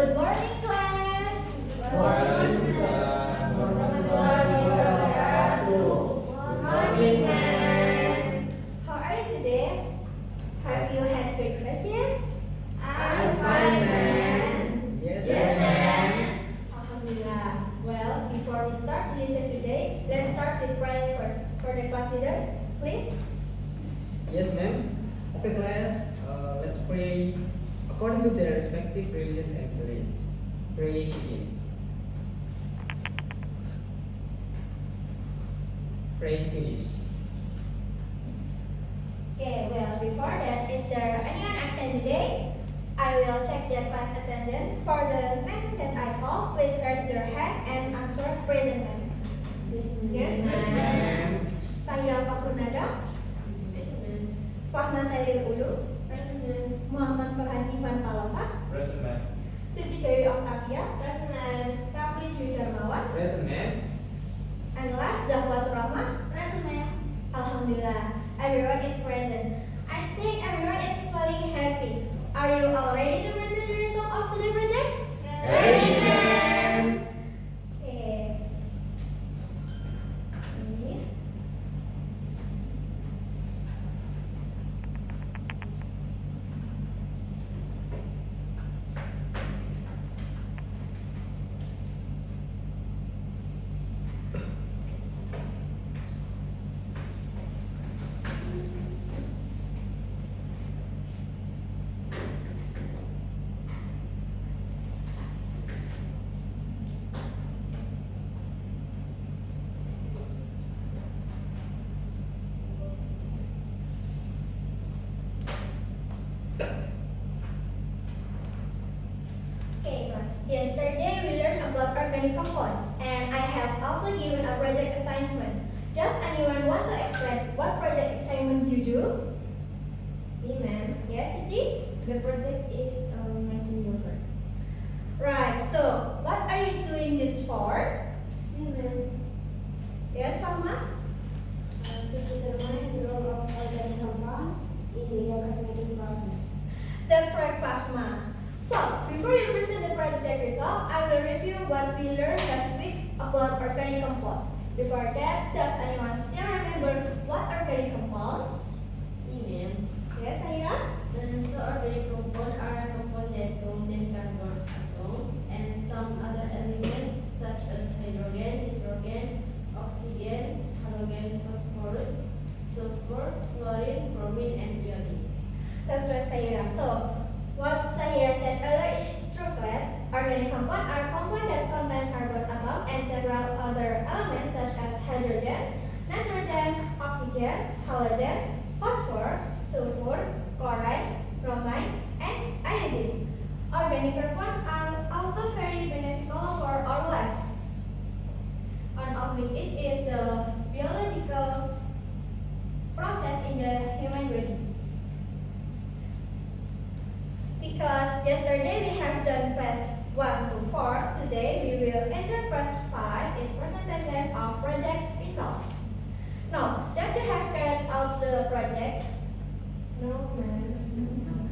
Good morning, class. Waalaikumsalam warahmatullahi wabarakatuh. Good morning, ma'am. How are you today? Have you had breakfast yet? I'm fine, ma'am. Yes, ma'am. Alhamdulillah. Well, before we start the lesson today, let's start with prayer first. For the class leader, please. Yes, ma'am. Okay, class. Let's pray according to their respective religion and beliefs. Praying begins. Praying finish. Okay, well, before that, is there anyone absent today? I will check the class attendance. For the men that I call, please raise your hand and answer present ma'am. Yes, Ma'am. Sahira Fakrunada, Fahma Sailil Ulu, Muhammad Farhan Ivan Palosa, Present, ma'am. Suci Dewi Octavia, Rafli Dwi Darmawan, Present, ma'am. and last Zahwatur Rahma. Alhamdulillah, everyone is present. I think everyone is feeling happy. Are you all ready to present the result of today's project? Ready, ma'am. Okay. Ini. Okay, class. Yesterday we learned about organic compound, and I have also given a project assignment. Does anyone want to explain what project assignments you do? Me, ma'am. Yes, Siti? The project is making yogurt. Right. So, what are you doing this for? Me, ma'am. Yes, Fahma? To determine the role of organic compounds in the yogurt making process. That's right, Fahma. So, before you present the project result, I will review what we learned last week about organic compound. Before that, does anyone still remember what organic compound? Me, ma'am. Yes, Sahira? So organic compounds are compounds that contain carbon atoms and some other elements such as hydrogen, nitrogen, oxygen, halogen, phosphorus, sulfur, chlorine, bromine, and iodine. That's right, Sahira. So, what Sahira said earlier is true, class. Organic compound are compounds that contain carbon atom and several other elements such as hydrogen, nitrogen, oxygen, halogen, phosphor, sulfur, chlorine, bromine, and iodine. Organic compounds are also very beneficial for our life. One of which is the biological process in the human body. Because yesterday we have done class 1 to 4, today we will enter class 5 is presentation of project result. Now, that you have carried out the project, No, ma'am.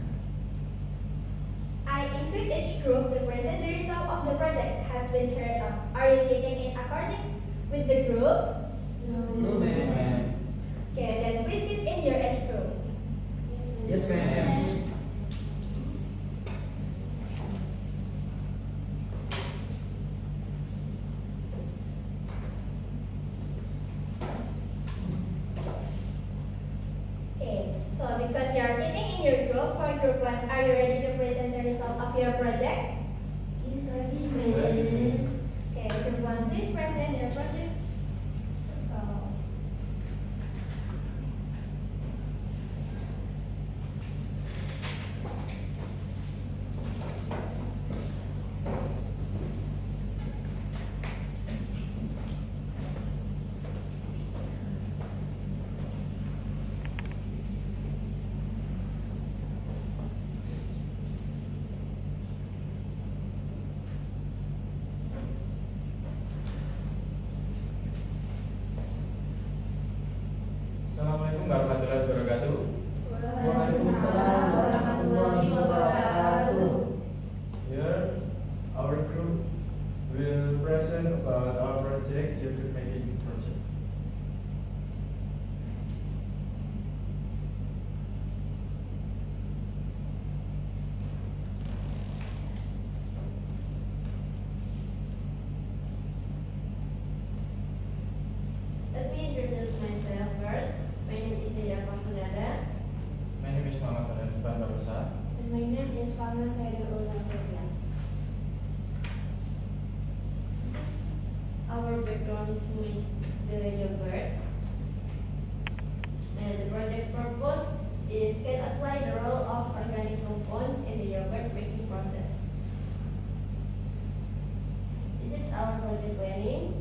I invite each group to present the result of the project has been carried out. Are you sitting in according with the group? No, ma'am. Okay, then please sit in your age group. Yes, ma'am. Okay, so because you are sitting in your group, for group 1, are you ready to present the result of your project? Ready, Ready. Okay, group 1, please present your project. So, project, yogurt making project. Let me introduce myself first. My name is Ida Fahmunada. My name is Muhammad Farhan Van Barosa. And my name is Fahma Saidul Ulama. This is our background to make the yogurt. And the project purpose is can apply the role of organic compounds in the yogurt making process. This is our project planning.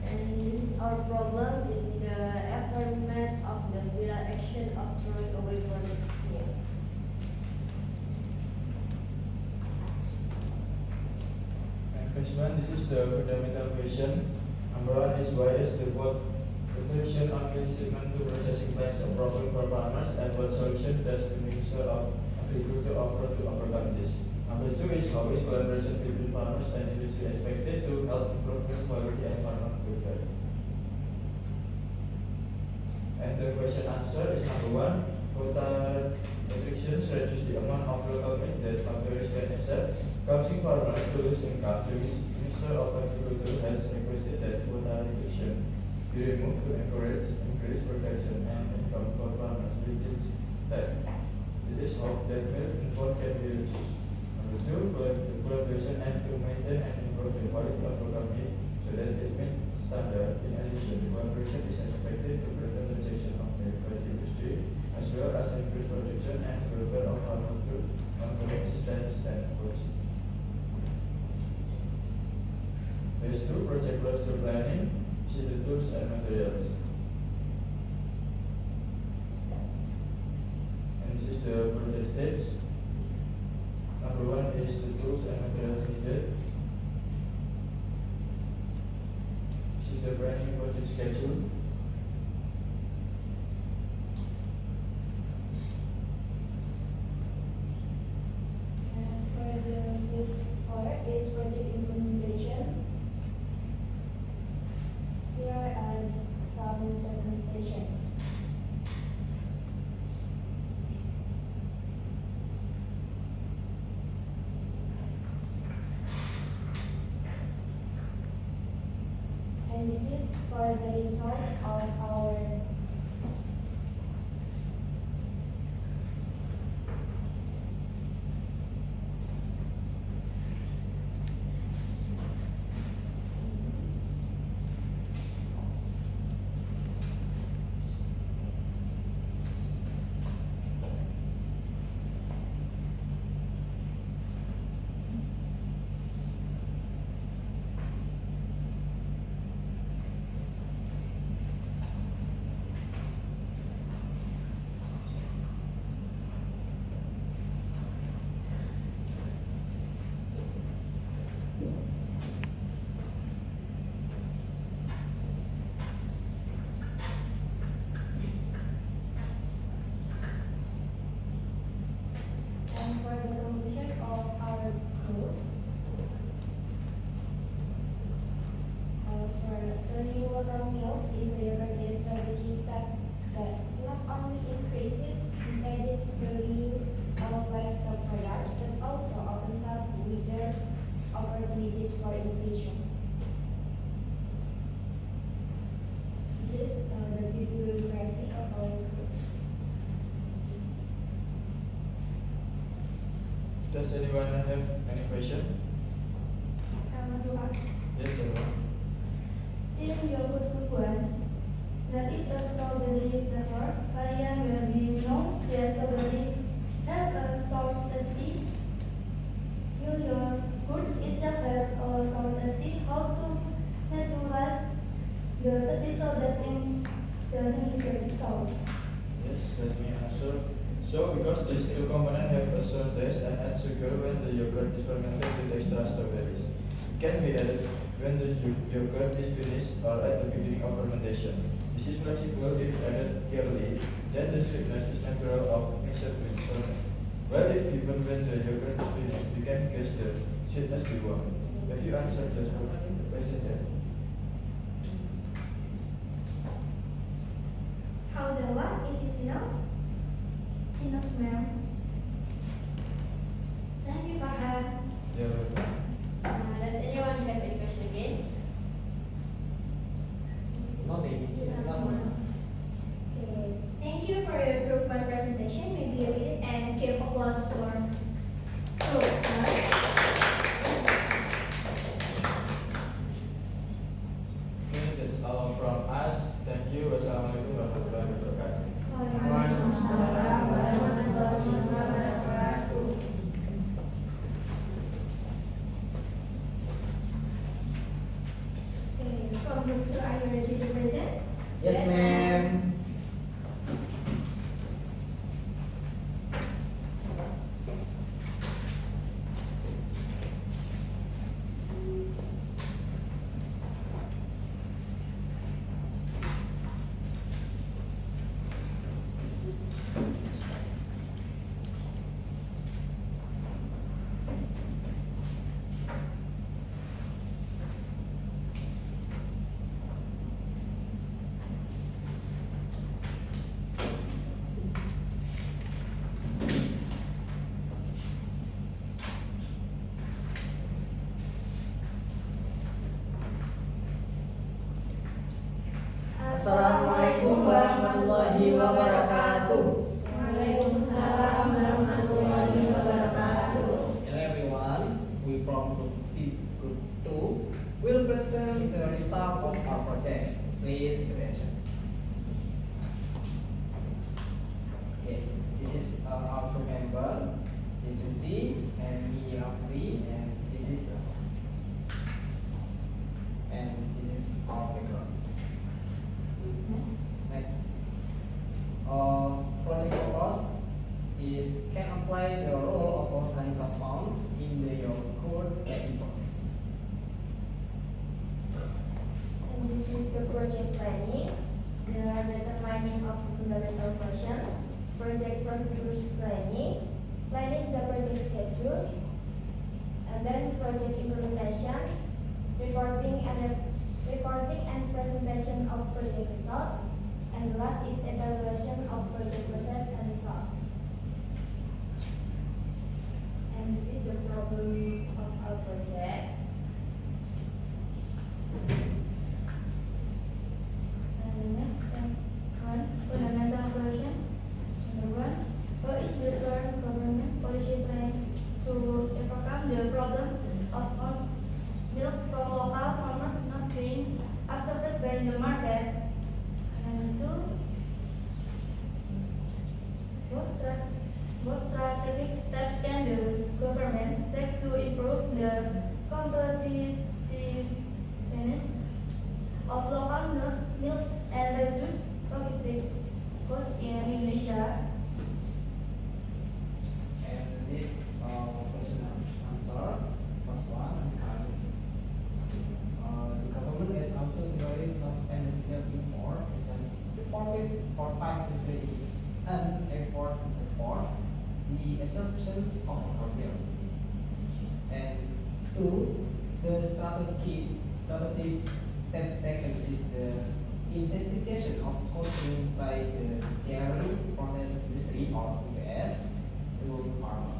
And this is our problem in the aftermath of the viral action of throwing away products here. And question one, this is the fundamental question. Number one is why is the what restriction on milk shipment to processing plants a problem for farmers, and what solution does the Minister of Agriculture offer to overcome this? Number two is how is collaboration between farmers and industry expected to help improve milk quality and farmer welfare? And the question answer is number one, quota restrictions reduce the amount of local milk that factories can accept, causing farmers to lose income. The Minister of Agriculture has requested that quota restriction be removed to encourage increased production and income for farmers. It is hoped that milk import can be reduced. Number two, collaboration and to maintain and improve the quality of local meat so that it meets standard. In addition, collaboration is expected to prevent rejection of milk by the industry, as well as increase production and welfare of farmers through ongoing systems and coaching. Phase 2, project cluster planning, see the tools and materials. And this is the project stage. Number one is the tools and materials needed. This is the planning project schedule. And for the phase 4 is project implementation. Here are some documentations. And this is for the result of our and for the conclusion of our group, for turning local milk into yogurt is strategy step that not only increases the added value of livestock products but also opens up wider opportunities for innovation. This is the bibliography of our group. Does anyone have any question? I want to ask. Yes, everyone. In yogurt Kukuan, that is a strawberry flavor variant where we know the strawberry have a sour tasty. Will your food itself has a sour tasty? How to neutralize the tasty so that it doesn't get sour? Yes, let me answer. So, because these two components have a sour taste and add sugar when the yogurt is fermented with extra strawberries. It can be added when the yogurt is finished or at the beginning of fermentation. This is flexible if added yearly, then the sweetness is natural of mixed with sourness. Well, if given when the yogurt is finished, we can guess the sweetness we want. Have you answered the question yet? How's the one? Is it enough? Enough, ma'am. Thank you, Farhan. You're welcome. Does anyone have any question again? No, baby, it's enough. Okay. Thank you for your group one presentation. Maybe you read it and give applause for group one. Okay, that's all from us. Thank you. Wassalamualaikum warahmatullahi wabarakatuh. Waalaikumsalam warahmatullahi wabarakatuh. Okay, from group two, are you ready to present? Yes, ma'am. Assalamualaikum warahmatullahi wabarakatuh. Waalaikumsalam warahmatullahi wabarakatuh. Hello everyone, we from group 2 will present the result of our project. Please pay attention. Okay, this is our group member, this is G and me Rafli, and this is our background. Next. Project purpose is can apply the role of organic compounds in the yogurt making process. And this is the project planning, the determining of fundamental question, project procedures planning, planning the project schedule, and then project implementation, reporting and presentation of project result, and the last is evaluation of project process and result. And this is the problem of our project. And the next is one fundamental question. Number one, what is the current government policy trying to overcome the problem of milk from local farmers not being absorbed by the market? And two, what strategic steps can the government take to improve the competitiveness of local milk and reduce logistic costs in Indonesia? And this question and answer. First one, the government has also temporarily suspended milk import since for 5 to 3 an effort to support the absorption of local milk. And two, the strategic step taken is the intensification of coaching by the dairy process industry or UPS to farmer.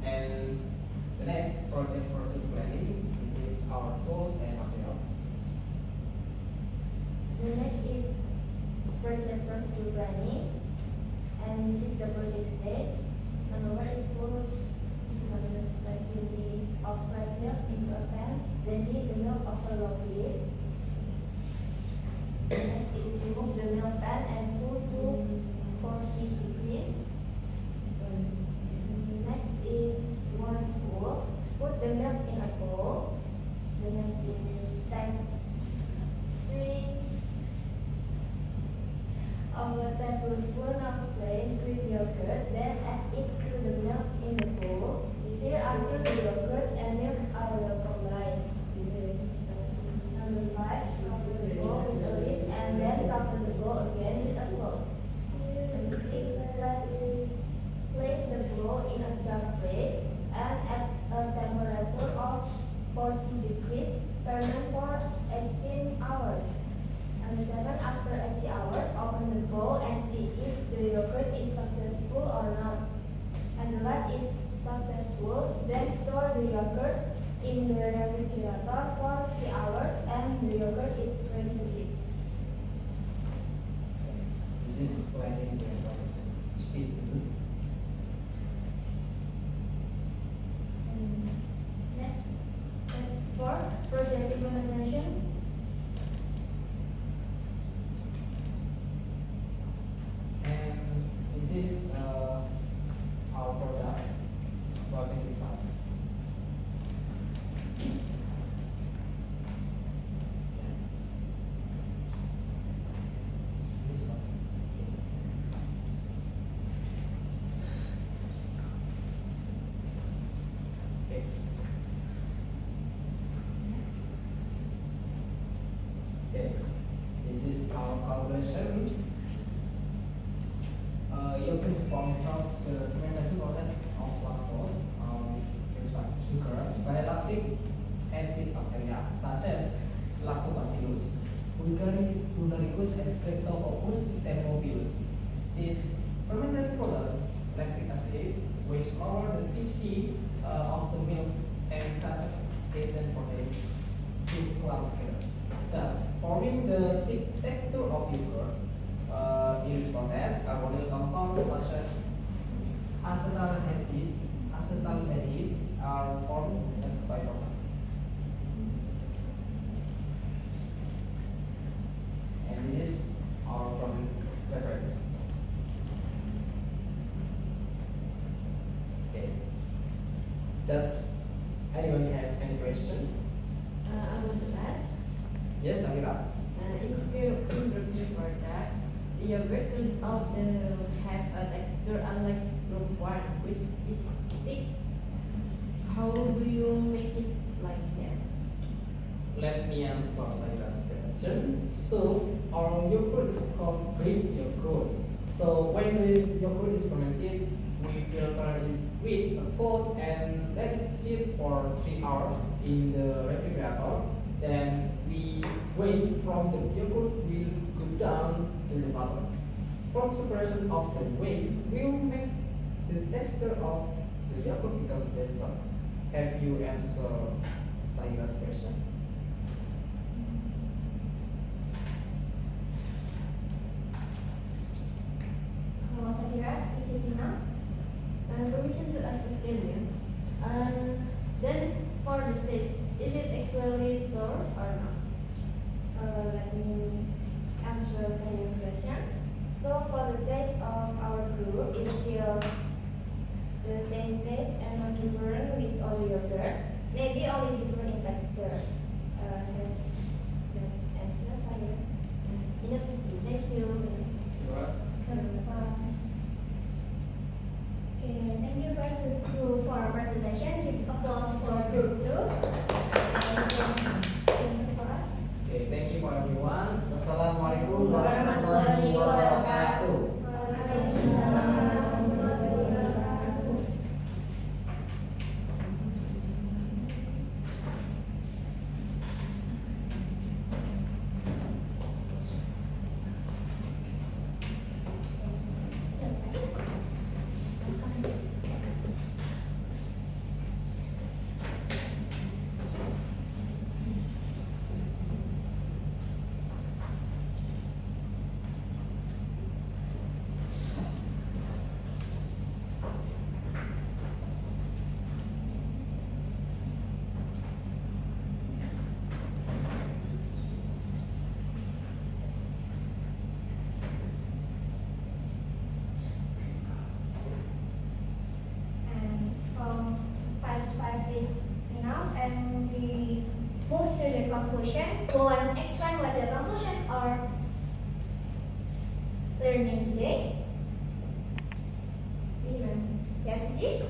And the next project planning, this is our tools and materials. The next is project procedure planning, and this is the project stage. Number one is pour quantity of fresh milk into a pan, then heat the milk over low heat. Next is remove the milk pan and cool to 40 degrees. Next is one spoon. Put the milk in a bowl. The next is take 3 of a tablespoon of plain Greek yogurt, then add it to the milk in the bowl. Stir until the yogurt and milk are well combined. Number 5. successful, then store the yogurt in the refrigerator for 3 hours and the yogurt is ready to eat. This is planning the process stage 2. Next, as for project implementation. And this is our products processing designs. This one. Okay. Okay. This is our calculation. Yogurt is formed of the fermentation process of lactose, sugar, by lactic acid bacteria such as Lactobacillus, Bulgaricus, and Streptococcus thermophilus. This fermentation process, lactic acid, which cover the pH of the milk and causes acid proteins to clump together, thus forming the thick texture of yogurt. In this process, carbonyl compounds such as acetaldehyde are formed as byproducts. And this is our from reference. Okay. Does anyone have any question? I want to ask, Yes, Amira. if you improve the product, the yogurt turns out to have a texture unlike group 1, which is thick. How do you make it like that? Let me answer Saira's question. So, our yogurt is called Greek yogurt. So, when the yogurt is fermented, we filter it with a pot and let it sit for 3 hours in the refrigerator. Then we wait from the yogurt will go down to the bottom. From separation of the whey will make the texture of the yogurt become denser. Have you answered Saira's question? Kalau saya kira is it enough? Permission to ask a question. Then for the taste, is it actually sour or not? Let me answer Saya's question. So for the taste of our brew is still the same taste and not different with all yogurt. Maybe only different in texture. That answer Saya. Enough to do. Thank you. Okay, thank you very much to for our presentation. Give applause for group 2. For us. Okay, thank you for everyone. Wassalamualaikum Warahmatullahi warahmatullahi wabarakatuh. Waalaikumsalam warahmatullahi wabarakatuh. And from past 5 is enough, and we move to the conclusion. Who wants to explain what the conclusion are learning today? Yes, Ji?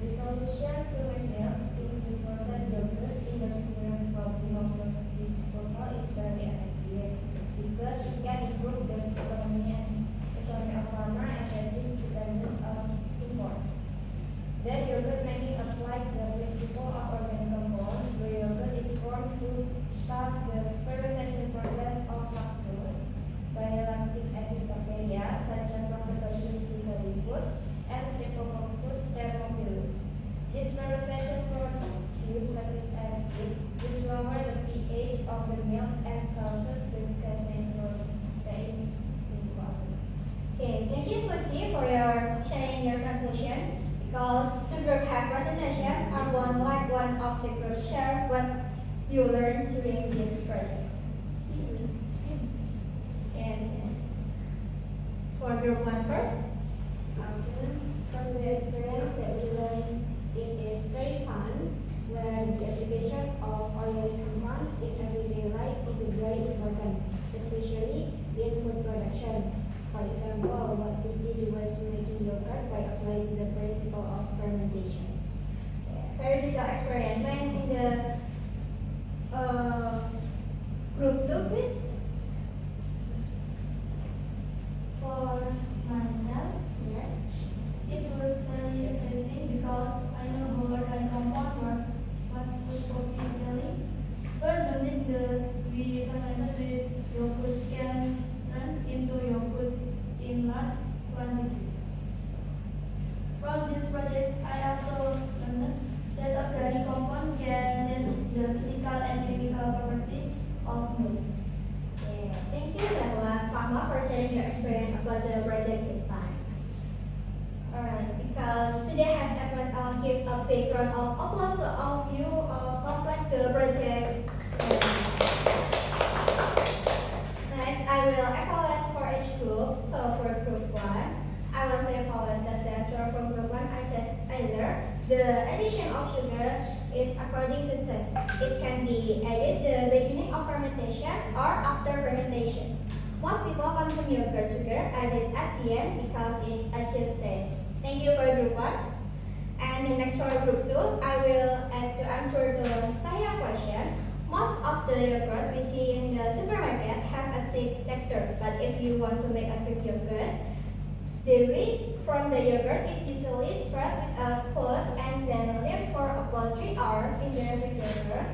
The solution to make milk into processed yogurt in the current problem of the disposal is very effective because it can improve the economy of farmer and reduce dependence on import. Then yogurt making applies the principle of organic compounds, where yogurt is formed to start the fermentation process of lactose by lactic acid bacteria such as Lactobacillus bulgaricus and Streptococcus thermophilus. one of the group share what you learned during this project? Yes, yes. For group one first. From the experience that we learned, it is very fun, where the application of organic compounds in everyday life is very important, especially in food production. For example, what we did was making yogurt by applying the principle of fermentation. Very detailed experience. When in the group two, please. For myself, Yes. it was very exciting because I know how organic compound work was phosphorically. Furthermore, the we fermented with yogurt can turn into yogurt in large quantities. From this project, I also learned that organic compound can change the physical and chemical property of milk. Yeah. Thank you, Zahwa Fahma, for sharing your experience about the project this time. Alright, because today has everyone give a big round of applause to all of you complete the project. Next, I will evaluate for each group. So for group one, I want to evaluate the answer from group one. I said earlier, the addition of sugar is according to taste. It can be added the beginning of fermentation or after fermentation. Most people consume yogurt sugar added at the end because it's adjust taste. Thank you for group one. And the next for group two, I will add to answer the saya question. Most of the yogurt we see in the supermarket have a thick texture, but if you want to make a Greek yogurt, the whip from the yogurt is usually spread with a cloth and then left for about 3 hours in the refrigerator.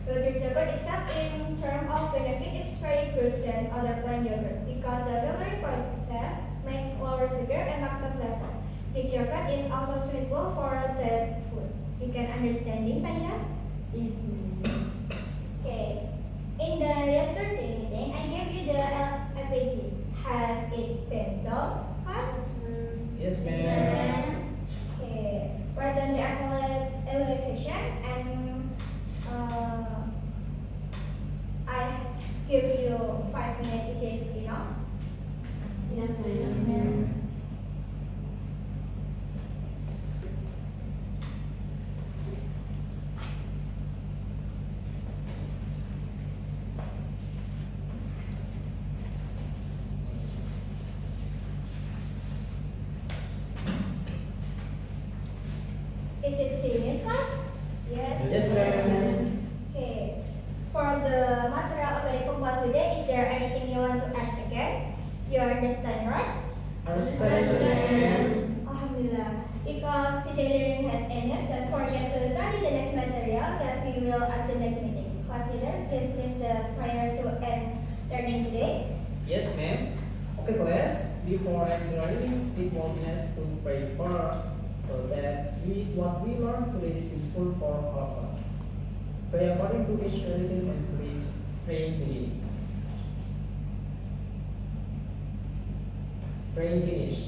The Greek yogurt itself in terms of benefit is very good than other plain yogurt because the filtering process makes lower sugar and lactose level. Greek yogurt is also suitable for that food. You can understanding saya? Yes, ma'am. Okay. In the yesterday meeting, I gave you the FAG. Has it been done, class? Yes, Yes, ma'am. Okay. Write down the evaluation and I give you 5 minutes. Is it enough? Yes, ma'am. Is it finished, class? Yes, ma'am. Okay. For the material organic compound today, is there anything you want to ask again? You understand, right? Understand, ma'am. Alhamdulillah. Because today learning has ended, don't forget to study the next material that we will at the next meeting. Class leader, please lead the prayer to end learning today. Yes, ma'am. Okay, class. Before entering, it wants us to pray first, so that what we learn today is useful for all of us. Pray according to each religion and beliefs. Praying finish. Praying finish.